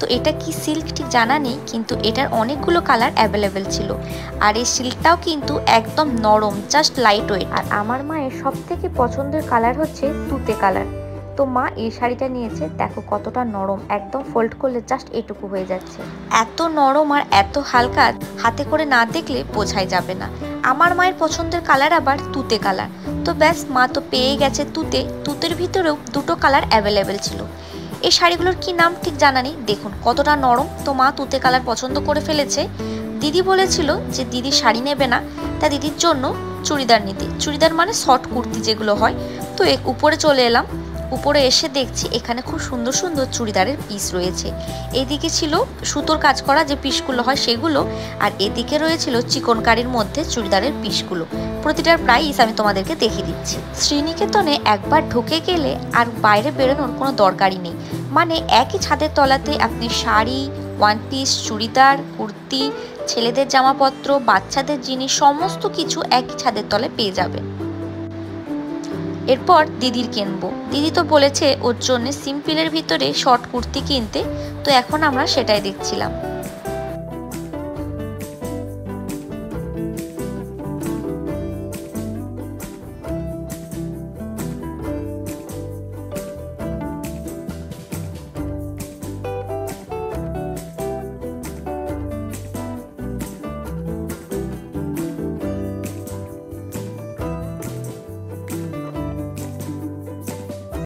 তো এটা কি সিল্ক ঠিক জানা নেই, কিন্তু এটার অনেকগুলো কালার অ্যাভেলেবেল ছিল। আর এই সিল্কটাও কিন্তু একদম নরম, জাস্ট লাইট ওয়েট। আর আমার মায়ের সব থেকে পছন্দের কালার হচ্ছে তুতে কালার। তো মা এই শাড়িটা নিয়েছে, দেখো কতটা নরম, একদম ফোল্ড করলে জাস্ট এটুকু হয়ে যাচ্ছে। এত নরম আর এত হালকা, হাতে করে না দেখলে বোঝাই যাবে না। আমার মায়ের পছন্দের কালার আবার তুতে কালার। তো ব্যাস, মা তো পেয়ে গেছে তুতের ভিতরেও দুটো কালার অ্যাভেলেবেল ছিল। এই শাড়িগুলোর কি নাম ঠিক জানা নেই, দেখুন কতটা নরম। তো মা তুতে কালার পছন্দ করে ফেলেছে। দিদি বলেছিল যে দিদি শাড়ি নেবে না, তা দিদির জন্য চুড়িদার নিতে। চুড়িদার মানে শর্ট কুর্তি যেগুলো হয়। তো উপরে চলে এলাম। উপরে এসে দেখছি এখানে খুব সুন্দর সুন্দর চুড়িদারের পিস রয়েছে। এদিকে ছিল সুতোর কাজ করা যে পিসগুলো হয় সেগুলো, আর এদিকে রয়েছিল চিকনকারির মধ্যে চুড়িদারের পিসগুলো। প্রতিটার প্রাইস আমি তোমাদেরকে দেখিয়ে দিচ্ছি। শ্রীনিকেতনে একবার ঢুকে গেলে আর বাইরে বেরোনোর কোনো দরকারই নেই। মানে একই ছাদের তলাতে আপনি শাড়ি, ওয়ান পিস, চুড়িদার, কুর্তি, ছেলেদের জামাপত্র, বাচ্চাদের জিনিস সমস্ত কিছু একই ছাদের তলায় পেয়ে যাবেন। এরপর দিদির কিনবো। দিদি তো বলেছে ওর জন্য সিম্পলের ভিতরে শর্ট কুর্তি কিনতে, তো এখন আমরা সেটাই দেখছিলাম।